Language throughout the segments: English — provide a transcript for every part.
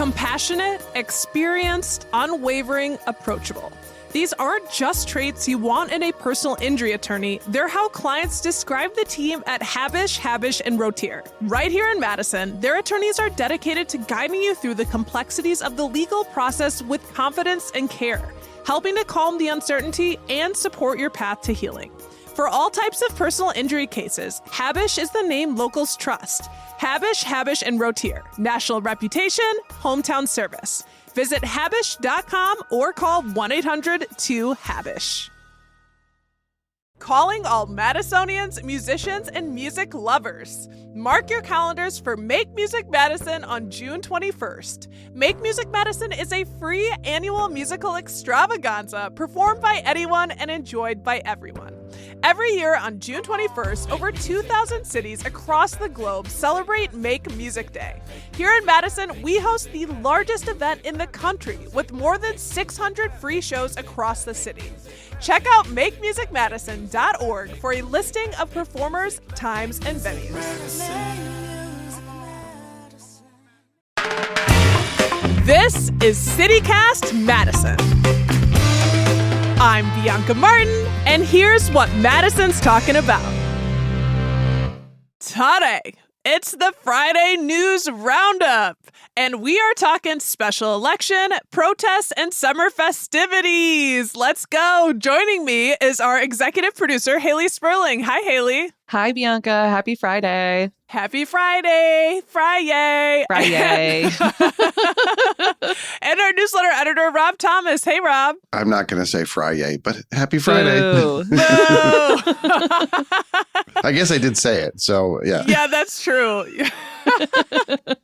Compassionate, experienced, unwavering, approachable. These aren't just traits you want in a personal injury attorney. They're how clients describe the team at Habish, Habish, and Rotier. Right here in Madison, their attorneys are dedicated to guiding you through the complexities of the legal process with confidence and care, helping to calm the uncertainty and support your path to healing. For all types of personal injury cases, Habish is the name locals trust. Habish, Habish, and Rotier. National reputation, hometown service. Visit Habish.com or call 1-800-2-HABISH. Calling all Madisonians, musicians, and music lovers. Mark your calendars for Make Music Madison on June 21st. Make Music Madison is a free annual musical extravaganza performed by anyone and enjoyed by everyone. Every year on June 21st, over 2,000 cities across the globe celebrate Make Music Day. Here in Madison, we host the largest event in the country with more than 600 free shows across the city. Check out MakeMusicMadison.org for a listing of performers, times, and venues. This is CityCast Madison. I'm Bianca Martin, and here's what Madison's talking about. Today, it's the Friday News Roundup, and we are talking special election, protests, and summer festivities. Let's go. Joining me is our executive producer, Haley Sperling. Hi, Haley. Hi, Bianca. Happy Friday. Happy Friday. Friday. Friday. And our newsletter editor, Rob Thomas. Hey, Rob. I'm not going to say Friday, but happy Friday. Boo. Boo. I guess I did say it. So, yeah. Yeah, that's true.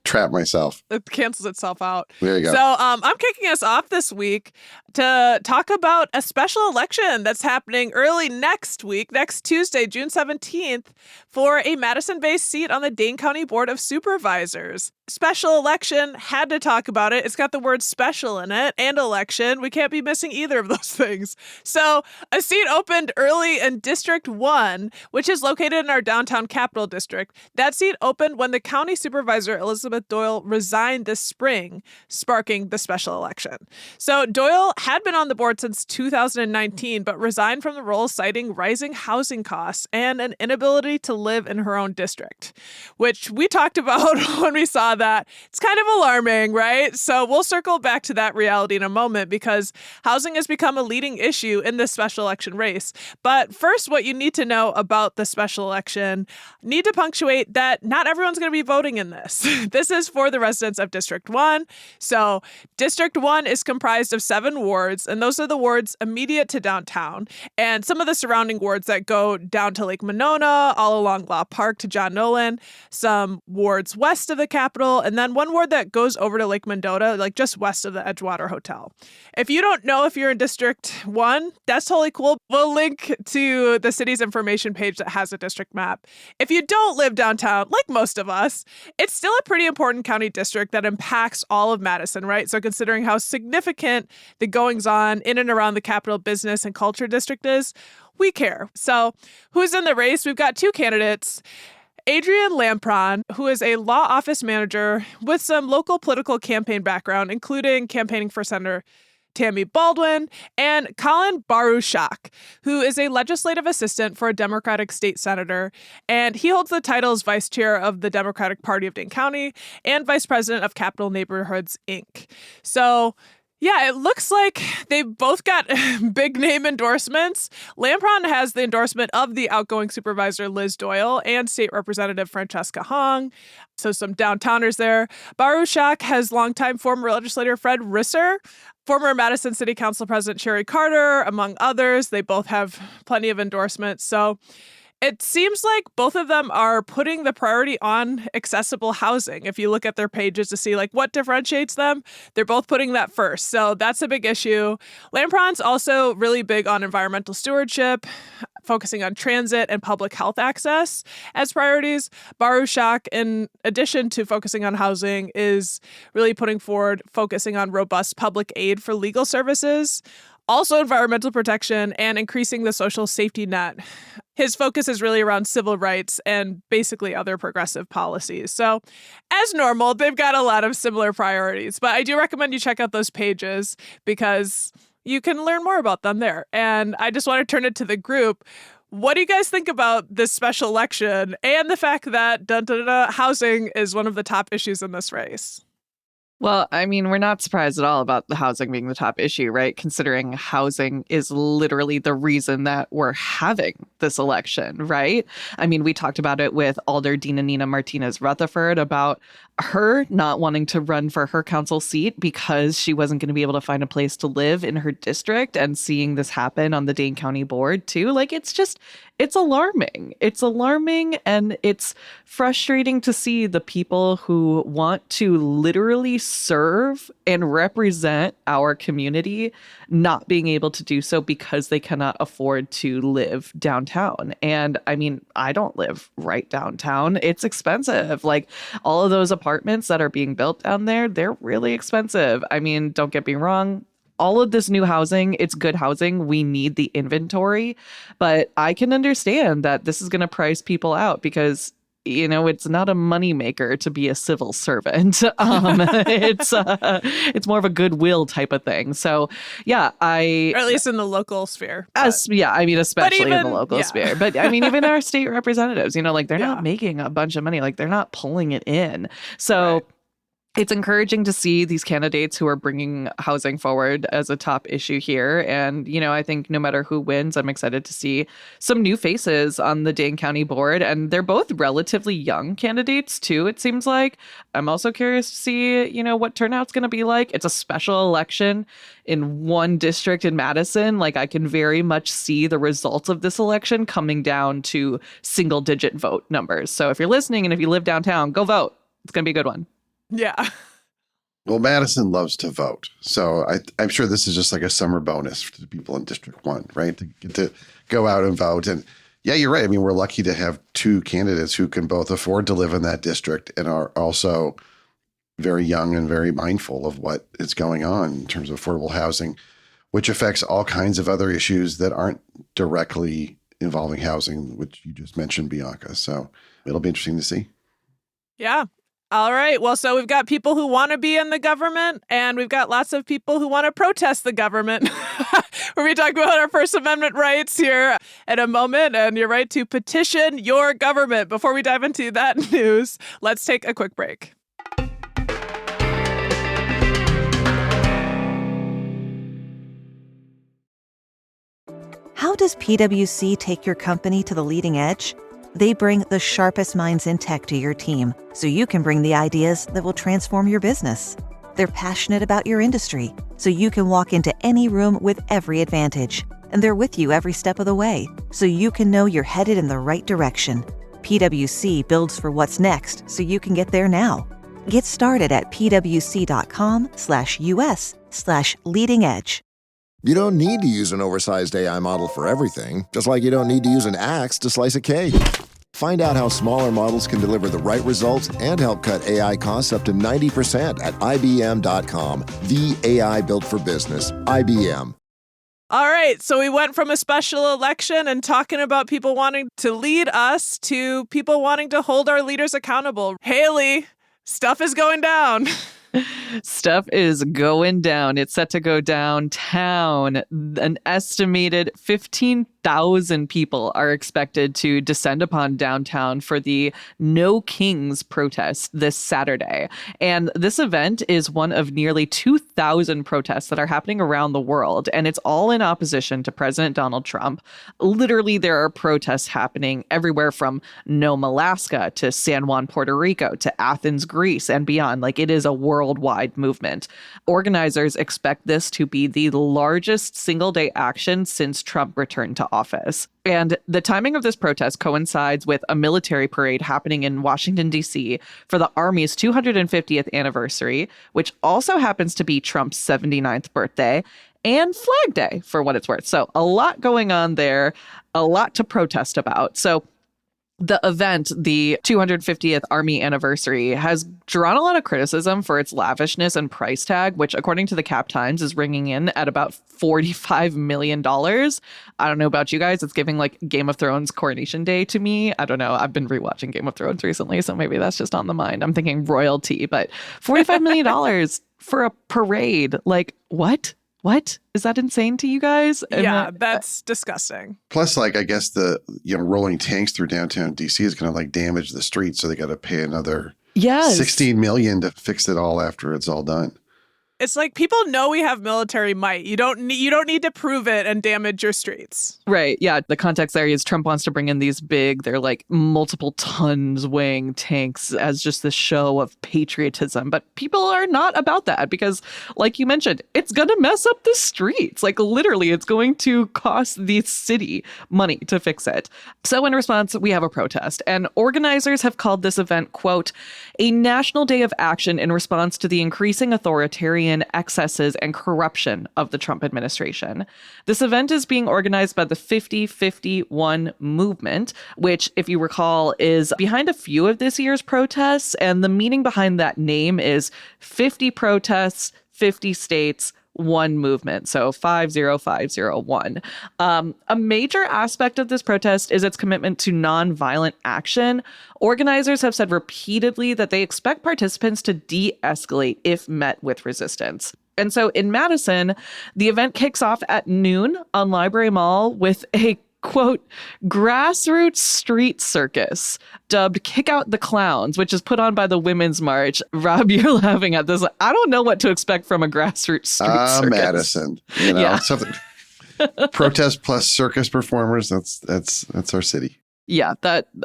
Trap myself. It cancels itself out. There you go. So I'm kicking us off this week to talk about a special election that's happening early next week, next Tuesday, June 17th, for a Madison-based seat on the Dane County Board of Supervisors. Special election, had to talk about it. It's got the word special in it and election. We can't be missing either of those things. So a seat opened early in District 1, which is located in our downtown Capital District. That seat opened when the county supervisor, Elizabeth Doyle, resigned this spring, sparking the special election. So Doyle had been on the board since 2019, but resigned from the role citing rising housing costs and an inability to live in her own district, which we talked about when we saw that. It's kind of alarming, right? So we'll circle back to that reality in a moment because housing has become a leading issue in this special election race. But first, what you need to know about the special election, need to punctuate that not everyone's going to be voting in this. This is for the residents of District 1. So District 1 is comprised of 7 wards, and those are the wards immediate to downtown and some of the surrounding wards that go down to Lake Monona, all along Law Park to John Nolan, some wards west of the Capitol, and then one ward that goes over to Lake Mendota, like just west of the Edgewater Hotel. If you don't know if you're in District 1, that's totally cool. We'll link to the city's information page that has a district map. If you don't live downtown, like most of us, it's still a pretty important county district that impacts all of Madison, right? So considering how significant the goings-on in and around the Capital Business and Culture District is, we care. So who's in the race? We've got 2 candidates. Adrian Lampron, who is a law office manager with some local political campaign background, including campaigning for Senator Tammy Baldwin, and Colin Baruchak, who is a legislative assistant for a Democratic state senator, and he holds the title as vice chair of the Democratic Party of Dane County and vice president of Capital Neighborhoods, Inc. So yeah, it looks like they both got big name endorsements. Lampron has the endorsement of the outgoing supervisor, Liz Doyle, and state representative Francesca Hong. So some downtowners there. Baruchak has longtime former legislator Fred Risser, former Madison City Council President Sherry Carter, among others. They both have plenty of endorsements. So it seems like both of them are putting the priority on accessible housing. If you look at their pages to see like what differentiates them, they're both putting that first. So that's a big issue. Lampron's also really big on environmental stewardship, focusing on transit and public health access as priorities. Baruchak, in addition to focusing on housing, is really putting forward focusing on robust public aid for legal services. also environmental protection and increasing the social safety net. His focus is really around civil rights and basically other progressive policies. So, as normal, they've got a lot of similar priorities, but I do recommend you check out those pages because you can learn more about them there. And I just want to turn it to the group. What do you guys think about this special election and the fact that housing is one of the top issues in this race? Well, I mean, we're not surprised at all about the housing being the top issue, right? Considering housing is literally the reason that we're having this election, right? I mean, we talked about it with Alder Dina Nina Martinez Rutherford about her not wanting to run for her council seat because she wasn't going to be able to find a place to live in her district, and seeing this happen on the Dane County board too. Like, it's alarming. It's alarming, and it's frustrating to see the people who want to literally serve and represent our community not being able to do so because they cannot afford to live downtown. And I mean, I don't live right downtown. It's expensive. Like, all of those apartments that are being built down there, they're really expensive. I mean, don't get me wrong. All of this new housing, it's good housing. We need the inventory. But I can understand that this is going to price people out because, you know, it's not a moneymaker to be a civil servant. It's more of a goodwill type of thing. So, yeah, or at least in the local sphere. Especially in the local sphere. But I mean, even our state representatives, you know, like they're not making a bunch of money. Like, they're not pulling it in. So. Right. It's encouraging to see these candidates who are bringing housing forward as a top issue here. And, you know, I think no matter who wins, I'm excited to see some new faces on the Dane County board. And they're both relatively young candidates, too, it seems like. I'm also curious to see, you know, what turnout's going to be like. It's a special election in one district in Madison. Like, I can very much see the results of this election coming down to single-digit vote numbers. So if you're listening and if you live downtown, go vote. It's going to be a good one. Yeah. Well, Madison loves to vote. So I'm sure this is just like a summer bonus to people in District 1, right? To get to go out and vote. And yeah, you're right. I mean, we're lucky to have two candidates who can both afford to live in that district and are also very young and very mindful of what is going on in terms of affordable housing, which affects all kinds of other issues that aren't directly involving housing, which you just mentioned, Bianca. So it'll be interesting to see. Yeah. All right. Well, so we've got people who want to be in the government, and we've got lots of people who want to protest the government. We're going to talk about our First Amendment rights here in a moment, and your right to petition your government. Before we dive into that news, let's take a quick break. How does PwC take your company to the leading edge? They bring the sharpest minds in tech to your team so you can bring the ideas that will transform your business. They're passionate about your industry so you can walk into any room with every advantage. And they're with you every step of the way so you can know you're headed in the right direction. PwC builds for what's next so you can get there now. Get started at pwc.com/us/leading edge. You don't need to use an oversized AI model for everything, just like you don't need to use an axe to slice a cake. Find out how smaller models can deliver the right results and help cut AI costs up to 90% at IBM.com. The AI built for business. IBM. All right, so we went from a special election and talking about people wanting to lead us to people wanting to hold our leaders accountable. Haley, stuff is going down. Stuff is going down. It's set to go downtown. An estimated 15,000 people are expected to descend upon downtown for the No Kings protest this Saturday. And this event is one of nearly 2,000 protests that are happening around the world. And it's all in opposition to President Donald Trump. Literally, there are protests happening everywhere from Nome, Alaska to San Juan, Puerto Rico to Athens, Greece and beyond. Like, it is a worldwide movement. Organizers expect this to be the largest single-day action since Trump returned to office. And the timing of this protest coincides with a military parade happening in Washington, D.C. for the Army's 250th anniversary, which also happens to be Trump's 79th birthday, and Flag Day, for what it's worth. So a lot going on there, a lot to protest about. So The event, the 250th Army anniversary, has drawn a lot of criticism for its lavishness and price tag, which, according to the Cap Times, is ringing in at about $45 million. I don't know about you guys. It's giving like Game of Thrones Coronation Day to me. I don't know. I've been rewatching Game of Thrones recently, so maybe that's just on the mind. I'm thinking royalty, but $45 million for a parade. Like, what? What? Is that insane to you guys? Yeah, that's disgusting. Plus, like, I guess the, rolling tanks through downtown DC is going to like damage the streets. So they got to pay another $16 million to fix it all after it's all done. It's like people know we have military might. You don't need to prove it and damage your streets. Right. Yeah. The context there is Trump wants to bring in these big, they're like multiple tons weighing tanks as just this show of patriotism. But people are not about that because, like you mentioned, it's going to mess up the streets. Like literally, it's going to cost the city money to fix it. So in response, we have a protest. And organizers have called this event, quote, a national day of action in response to the increasing authoritarian excesses and corruption of the Trump administration. This event is being organized by the 50-51 movement, which, if you recall, is behind a few of this year's protests. And the meaning behind that name is 50 protests, 50 states, one movement. So 50501. A major aspect of this protest is its commitment to nonviolent action. Organizers have said repeatedly that they expect participants to de-escalate if met with resistance. And so in Madison, the event kicks off at noon on Library Mall with a quote, grassroots street circus dubbed Kick Out the Clowns, which is put on by the Women's March. Rob, you're laughing at this. I don't know what to expect from a grassroots street circus. Madison, something. Protest plus circus performers. That's our city. Yeah,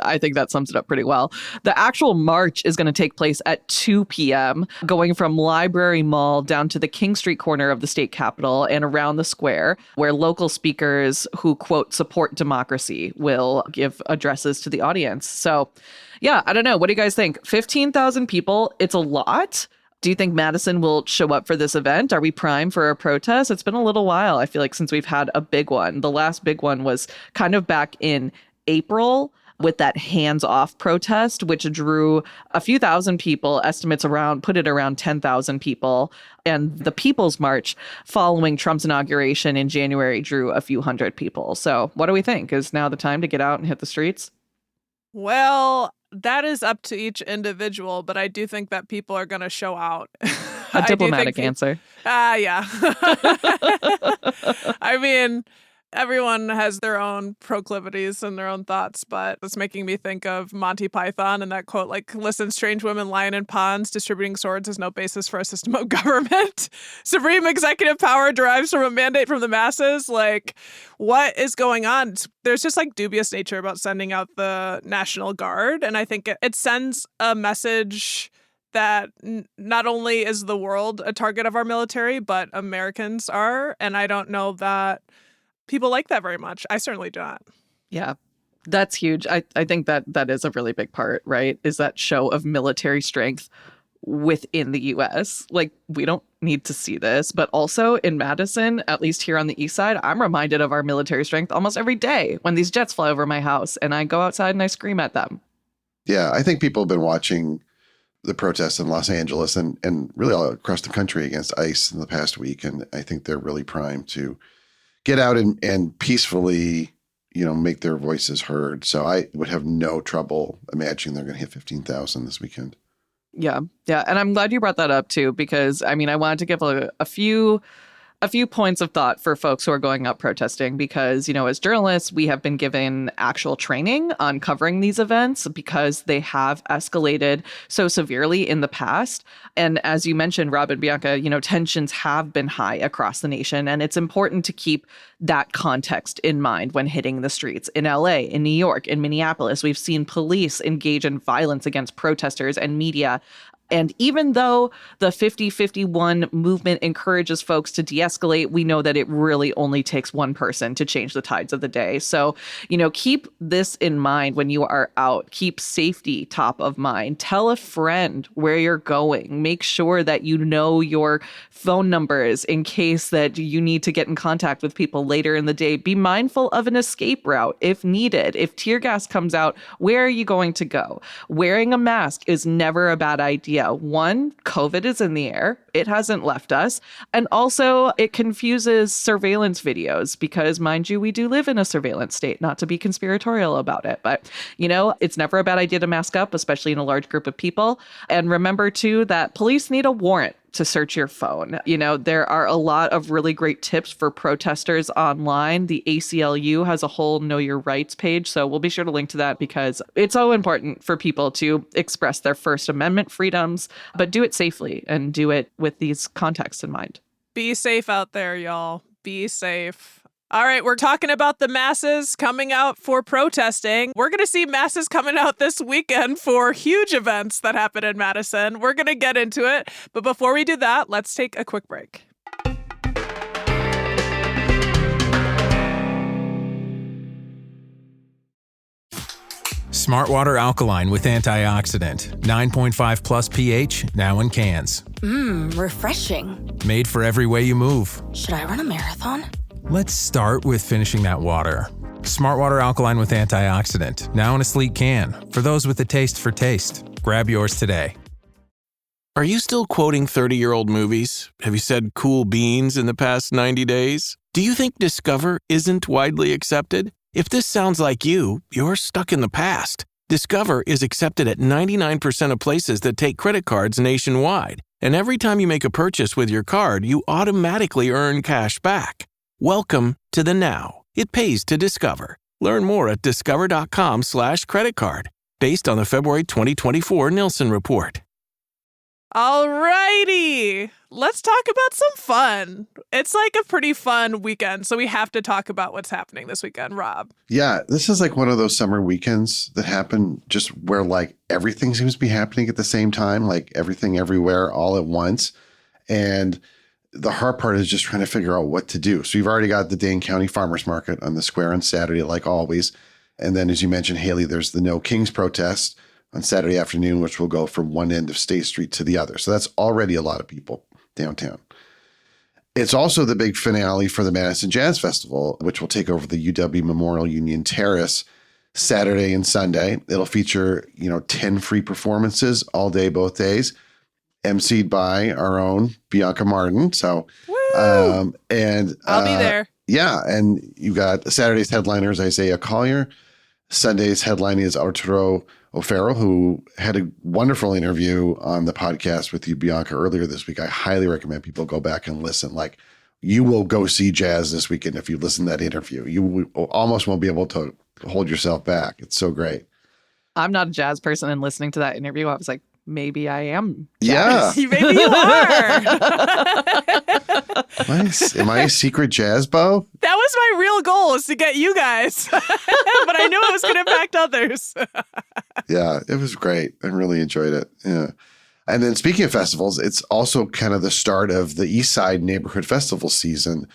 I think that sums it up pretty well. The actual march is going to take place at 2 p.m., going from Library Mall down to the King Street corner of the state capitol and around the square, where local speakers who, quote, support democracy will give addresses to the audience. So, yeah, I don't know. What do you guys think? 15,000 people, it's a lot. Do you think Madison will show up for this event? Are we primed for a protest? It's been a little while, I feel like, since we've had a big one. The last big one was kind of back in April with that hands-off protest, which drew a few thousand people, estimates put it around 10,000 people. And the People's March following Trump's inauguration in January drew a few hundred people. So what do we think? Is now the time to get out and hit the streets? Well, that is up to each individual, but I do think that people are going to show out. A diplomatic answer. Yeah. I mean, everyone has their own proclivities and their own thoughts, but it's making me think of Monty Python and that quote, like, listen, strange women lying in ponds, distributing swords is no basis for a system of government. Supreme executive power derives from a mandate from the masses. Like, what is going on? There's just like dubious nature about sending out the National Guard. And I think it sends a message that not only is the world a target of our military, but Americans are. And I don't know that people like that very much. I certainly do not. Yeah, that's huge. I think that is a really big part, right? Is that show of military strength within the U.S. Like, we don't need to see this. But also in Madison, at least here on the east side, I'm reminded of our military strength almost every day when these jets fly over my house and I go outside and I scream at them. Yeah, I think people have been watching the protests in Los Angeles and really all across the country against ICE in the past week. And I think they're really primed to get out and peacefully, make their voices heard. So I would have no trouble imagining they're going to hit 15,000 this weekend. Yeah. And I'm glad you brought that up, too, because, I wanted to give a few points of thought for folks who are going out protesting because, as journalists, we have been given actual training on covering these events because they have escalated so severely in the past. And as you mentioned, Rob and Bianca, tensions have been high across the nation. And it's important to keep that context in mind when hitting the streets. In LA, in New York, in Minneapolis, we've seen police engage in violence against protesters and media And even though the 50-51 movement encourages folks to de-escalate, we know that it really only takes one person to change the tides of the day. So, keep this in mind when you are out. Keep safety top of mind. Tell a friend where you're going. Make sure that you know your phone numbers in case that you need to get in contact with people later in the day. Be mindful of an escape route if needed. If tear gas comes out, where are you going to go? Wearing a mask is never a bad idea. One, COVID is in the air. It hasn't left us. And also, it confuses surveillance videos because, mind you, we do live in a surveillance state, not to be conspiratorial about it. But, it's never a bad idea to mask up, especially in a large group of people. And remember, too, that police need a warrant to search your phone. There are a lot of really great tips for protesters online. The ACLU has a whole Know Your Rights page, so we'll be sure to link to that because it's so important for people to express their First Amendment freedoms, but do it safely and do it with these contexts in mind. Be safe out there, y'all. Be safe. All right, we're talking about the masses coming out for protesting. We're going to see masses coming out this weekend for huge events that happen in Madison. We're going to get into it. But before we do that, let's take a quick break. Smartwater Alkaline with antioxidant. 9.5 plus pH, now in cans. Refreshing. Made for every way you move. Should I run a marathon? Let's start with finishing that water. Smartwater Alkaline with antioxidant, now in a sleek can. For those with a taste for taste. Grab yours today. Are you still quoting 30-year-old movies? Have you said cool beans in the past 90 days? Do you think Discover isn't widely accepted? If this sounds like you, you're stuck in the past. Discover is accepted at 99% of places that take credit cards nationwide. And every time you make a purchase with your card, you automatically earn cash back. Welcome to the now. It pays to discover. Learn more at discover.com/credit card, based on the February 2024 Nielsen report. All righty. Let's talk about some fun. It's like a pretty fun weekend, so we have to talk about what's happening this weekend, Rob. Yeah, this is like one of those summer weekends that happen just where like everything seems to be happening at the same time, like everything everywhere all at once. And the hard part is just trying to figure out what to do. So you've already got the Dane County Farmers Market on the square on Saturday, like always. And then, as you mentioned, Haley, there's the No Kings protest on Saturday afternoon, which will go from one end of State Street to the other. So that's already a lot of people downtown. It's also the big finale for the Madison Jazz Festival, which will take over the UW Memorial Union Terrace Saturday and Sunday. It'll feature, 10 free performances all day, both days, emceed by our own Bianca Martin. So, and I'll be there. Yeah. And you got Saturday's headliners, Isaiah Collier. Sunday's headline is Arturo O'Farrell, who had a wonderful interview on the podcast with you, Bianca, earlier this week. I highly recommend people go back and listen. Like, you will go see jazz this weekend if you listen to that interview. You almost won't be able to hold yourself back. It's so great. I'm not a jazz person, and listening to that interview, I was like, maybe I am. Yeah. Maybe you are. Am I a secret jazz bow? That was my real goal, is to get you guys. But I knew it was going to impact others. Yeah, it was great. I really enjoyed it. Yeah. And then speaking of festivals, it's also kind of the start of the East Side Neighborhood Festival season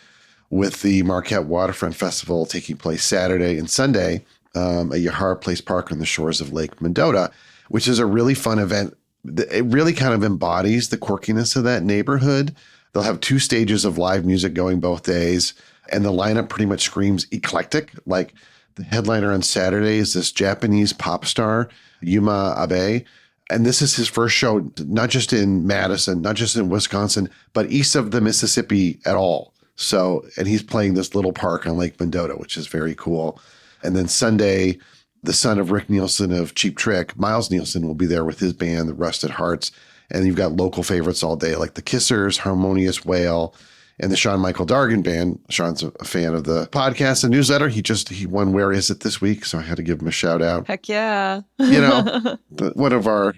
with the Marquette Waterfront Festival taking place Saturday and Sunday at Yahara Place Park on the shores of Lake Mendota, which is a really fun event. It really kind of embodies the quirkiness of that neighborhood. They'll have 2 stages of live music going both days, and the lineup pretty much screams eclectic. Like, the headliner on Saturday is this Japanese pop star, Yuma Abe. And this is his first show, not just in Madison, not just in Wisconsin, but east of the Mississippi at all. So, and he's playing this little park on Lake Mendota, which is very cool. And then Sunday, the son of Rick Nielsen of Cheap Trick, Miles Nielsen, will be there with his band, the Rusted Hearts. And you've got local favorites all day, like the Kissers, Harmonious Whale, and the Sean Michael Dargan Band. Sean's a fan of the podcast and newsletter. He won Where Is It this week, so I had to give him a shout out. Heck yeah. One of our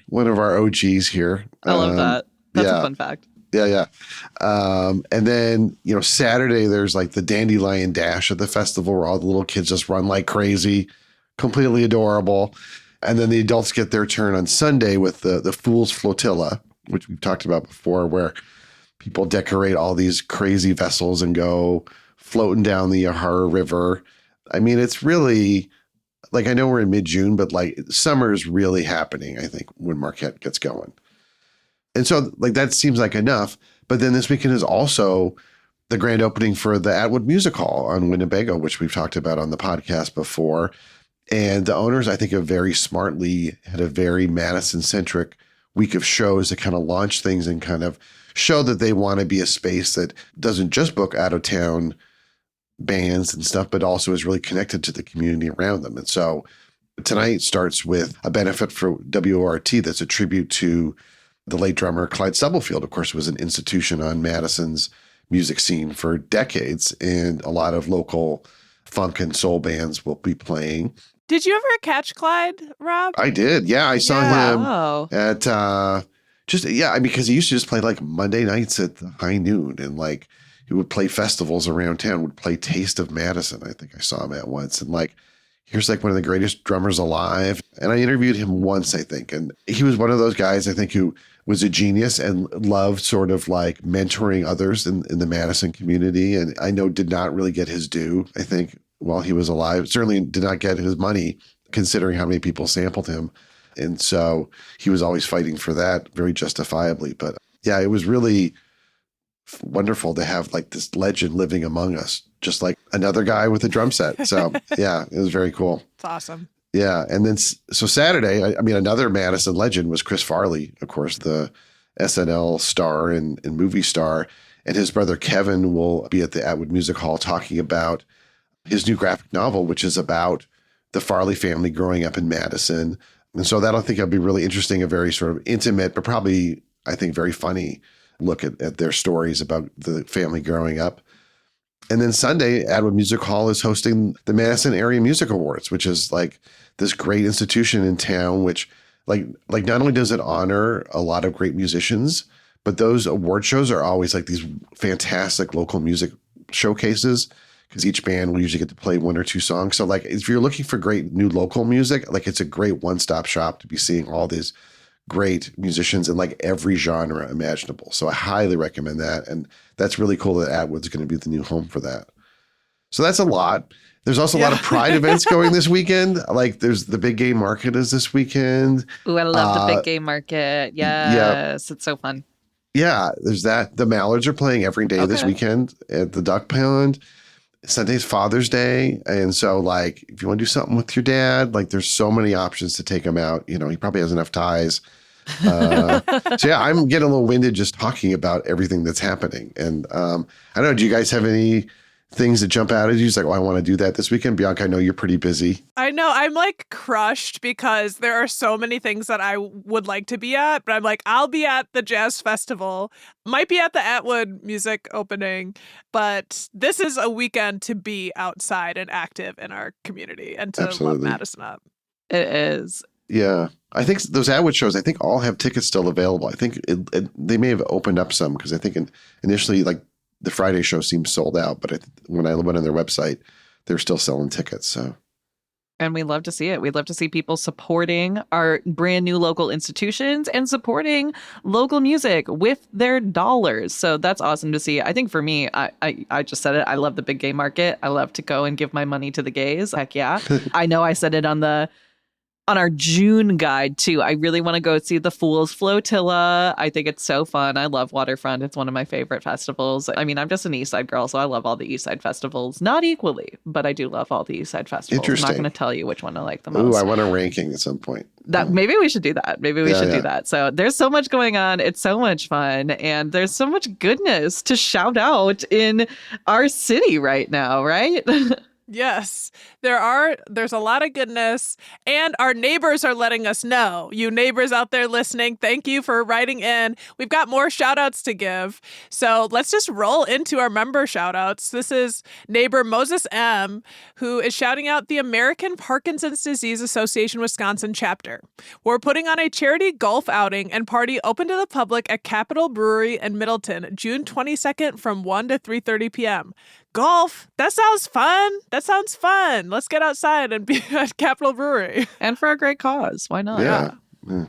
OGs here. I love that. That's yeah. a fun fact. Yeah. And then, Saturday, there's like the Dandelion Dash at the festival where all the little kids just run like crazy, completely adorable. And then the adults get their turn on Sunday with the Fool's Flotilla, which we've talked about before, where people decorate all these crazy vessels and go floating down the Yahara River. I mean, it's really, like, I know we're in mid-June, but like summer is really happening, I think, when Marquette gets going. And so like that seems like enough. But then this weekend is also the grand opening for the Atwood Music Hall on Winnebago, which we've talked about on the podcast before. And the owners, I think, have very smartly had a very Madison-centric week of shows to kind of launch things and kind of show that they want to be a space that doesn't just book out-of-town bands and stuff, but also is really connected to the community around them. And so tonight starts with a benefit for WORT that's a tribute to the late drummer Clyde Stubblefield. Of course, was an institution on Madison's music scene for decades, and a lot of local funk and soul bands will be playing. Did you ever catch Clyde, Rob? I did. Yeah, I saw Wow. him at because he used to just play like Monday nights at the high noon, and like he would play festivals around town, would play Taste of Madison. I think I saw him at once, and like here's like one of the greatest drummers alive. And I interviewed him once, I think, and he was one of those guys, I think, who was a genius and loved sort of like mentoring others in the Madison community. And I know did not really get his due, I think, while he was alive. Certainly did not get his money, considering how many people sampled him. And so he was always fighting for that very justifiably. But yeah, it was really wonderful to have like this legend living among us, just like another guy with a drum set. So yeah, it was very cool. It's awesome. Yeah. And then, so Saturday, I mean, another Madison legend was Chris Farley, of course, the SNL star and movie star. And his brother Kevin will be at the Atwood Music Hall talking about his new graphic novel, which is about the Farley family growing up in Madison. And so that'll, I think, it'll be really interesting, a very sort of intimate, but probably, I think, very funny look at their stories about the family growing up. And then Sunday, Atwood Music Hall is hosting the Madison Area Music Awards, which is like this great institution in town, which like not only does it honor a lot of great musicians, but those award shows are always like these fantastic local music showcases, because each band will usually get to play one or two songs. So like if you're looking for great new local music, like it's a great one-stop shop to be seeing all these great musicians in like every genre imaginable. So I highly recommend that. And that's really cool that Atwood's going to be the new home for that. So that's a lot. There's also a lot of Pride events going this weekend. Like there's the Big Game Market is this weekend. Ooh, I love the Big Game Market. Yes, it's so fun. Yeah, there's that. The Mallards are playing every day this weekend at the Duck Pond. Sunday's Father's Day. And so like, if you want to do something with your dad, like there's so many options to take him out. You know, he probably has enough ties. So yeah, I'm getting a little winded just talking about everything that's happening. And I don't know, do you guys have any things that jump out at you? It's like, oh, I want to do that this weekend. Bianca, I know you're pretty busy. I know. I'm like crushed because there are so many things that I would like to be at, but I'm like, I'll be at the Jazz Festival, might be at the Atwood Music opening, but this is a weekend to be outside and active in our community and to love Madison up. It is. Yeah. I think those Atwood shows, I think all have tickets still available. I think they may have opened up some, because I think initially like the Friday show seemed sold out, but when I went on their website, they're still selling tickets. So, and we love to see it. We love to see people supporting our brand new local institutions and supporting local music with their dollars. So that's awesome to see. I think for me, I just said it. I love the Big Gay Market. I love to go and give my money to the gays. Heck yeah. I know I said it on our June guide too. I really want to go see the Fool's Flotilla. I think it's so fun. I love Waterfront. It's one of my favorite festivals. I mean, I'm just an East Side girl, so I love all the East Side festivals. Not equally, but I do love all the East Side festivals. Interesting. I'm not going to tell you which one I like the most. Ooh, I want a ranking at some point. Maybe we should do that. Maybe we should do that. So there's so much going on. It's so much fun. And there's so much goodness to shout out in our city right now, right? Yes, there's a lot of goodness, and our neighbors are letting us know. You neighbors out there listening, thank you for writing in. We've got more shout outs to give. So let's just roll into our member shout outs. This is neighbor Moses M., who is shouting out the American Parkinson's Disease Association Wisconsin chapter. We're putting on a charity golf outing and party open to the public at Capitol Brewery in Middleton, June 22nd from 1 to 3:30 p.m. Golf? That sounds fun. That sounds fun. Let's get outside and be at Capitol Brewery. And for a great cause. Why not? Yeah.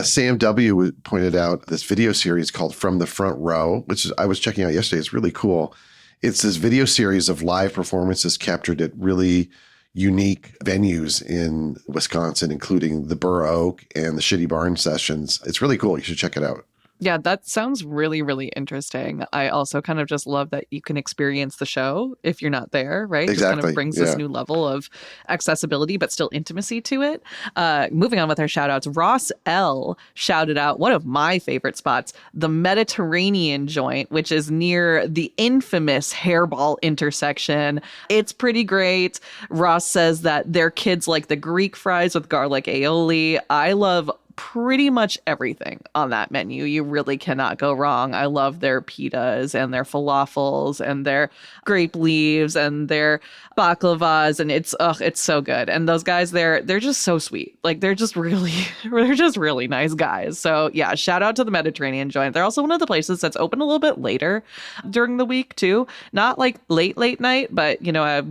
Sam W. pointed out this video series called From the Front Row, which I was checking out yesterday. It's really cool. It's this video series of live performances captured at really unique venues in Wisconsin, including the Burr Oak and the Shitty Barn Sessions. It's really cool. You should check it out. Yeah, that sounds really, really interesting. I also kind of just love that you can experience the show if you're not there, right? Exactly. Just kind of brings this new level of accessibility, but still intimacy to it. Moving on with our shout outs, Ross L. shouted out one of my favorite spots, the Mediterranean joint, which is near the infamous Hairball intersection. It's pretty great. Ross says that their kids like the Greek fries with garlic aioli. I love pretty much everything on that menu. You really cannot go wrong. I love their pitas and their falafels and their grape leaves and their baklavas, and it's so good. And those guys, they're just so sweet. Like they're just really nice guys. So yeah, shout out to the Mediterranean joint. They're also one of the places that's open a little bit later during the week too. Not like late night, but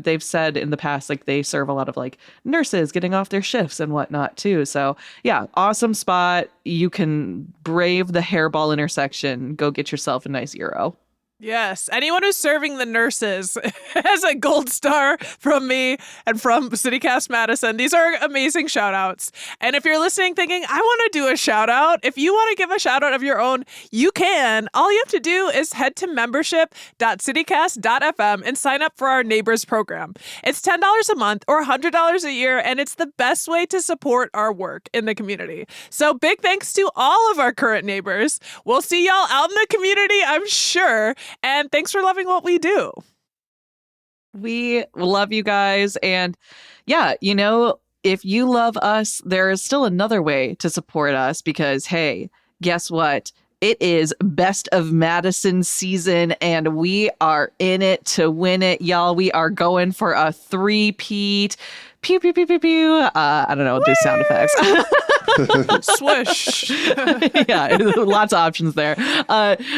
they've said in the past like they serve a lot of like nurses getting off their shifts and whatnot too. So yeah, awesome spot. You can brave the Hairball intersection. Go get yourself a nice gyro. Yes. Anyone who's serving the nurses has a gold star from me and from CityCast Madison. These are amazing shout outs. And if you're listening thinking, I want to do a shout out, if you want to give a shout out of your own, you can. All you have to do is head to membership.citycast.fm and sign up for our Neighbors program. It's $10 a month or $100 a year, and it's the best way to support our work in the community. So big thanks to all of our current neighbors. We'll see y'all out in the community, I'm sure. And thanks for loving what we do. We love you guys. And yeah, if you love us, there is still another way to support us because, hey, guess what? It is Best of Madison season, and we are in it to win it, y'all. We are going for a 3-peat. Pew, pew, pew, pew, pew. I don't know. Do sound effects. Swish. Yeah, lots of options there.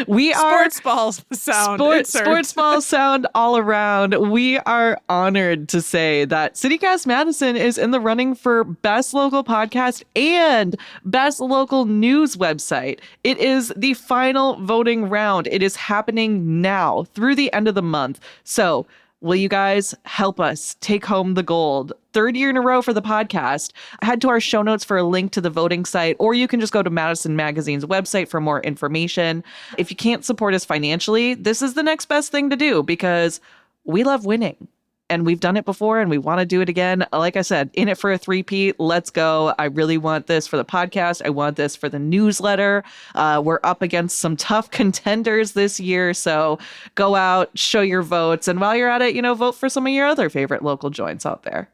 We are sports ball sound. Sports ball sound all around. We are honored to say that CityCast Madison is in the running for Best Local Podcast and Best Local News Website. It is the final voting round. It is happening now through the end of the month. So will you guys help us take home the gold? Third year in a row for the podcast. Head to our show notes for a link to the voting site, or you can just go to Madison Magazine's website for more information. If you can't support us financially, this is the next best thing to do because we love winning. And we've done it before and we want to do it again. Like I said, in it for a 3-peat. Let's go. I really want this for the podcast. I want this for the newsletter. We're up against some tough contenders this year. So go out, show your votes. And while you're at it, vote for some of your other favorite local joints out there.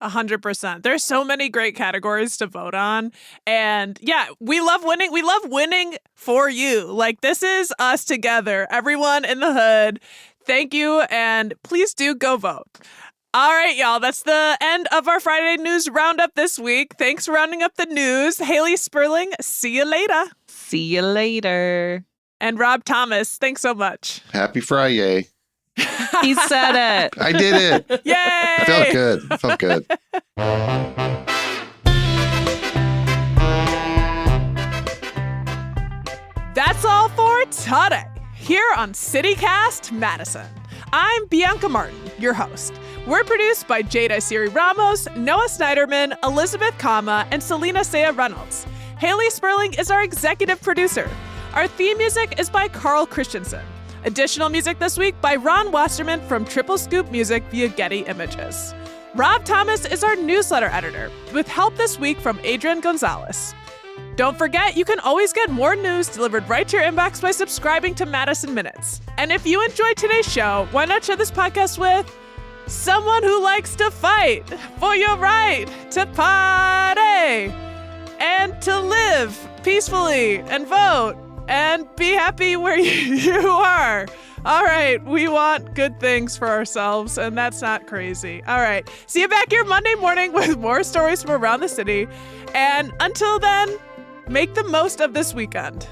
100%. There's so many great categories to vote on. And yeah, we love winning. We love winning for you. Like this is us together, everyone in the hood. Thank you. And please do go vote. All right, y'all. That's the end of our Friday News Roundup this week. Thanks for rounding up the news. Haley Sperling, see you later. See you later. And Rob Thomas, thanks so much. Happy Friday. He said it. I did it. Yay! Felt good. Felt good. That's all for today here on CityCast Madison. I'm Bianca Martin, your host. We're produced by Jada Siri Ramos, Noah Snyderman, Elizabeth Kama, and Selena Saya Reynolds. Haley Sperling is our executive producer. Our theme music is by Carl Christensen. Additional music this week by Ron Wasserman from Triple Scoop Music via Getty Images. Rob Thomas is our newsletter editor, with help this week from Adrian Gonzalez. Don't forget, you can always get more news delivered right to your inbox by subscribing to Madison Minutes. And if you enjoyed today's show, why not share this podcast with someone who likes to fight for your right to party and to live peacefully and vote and be happy where you are. All right, we want good things for ourselves, and that's not crazy. All right, see you back here Monday morning with more stories from around the city. And until then, make the most of this weekend.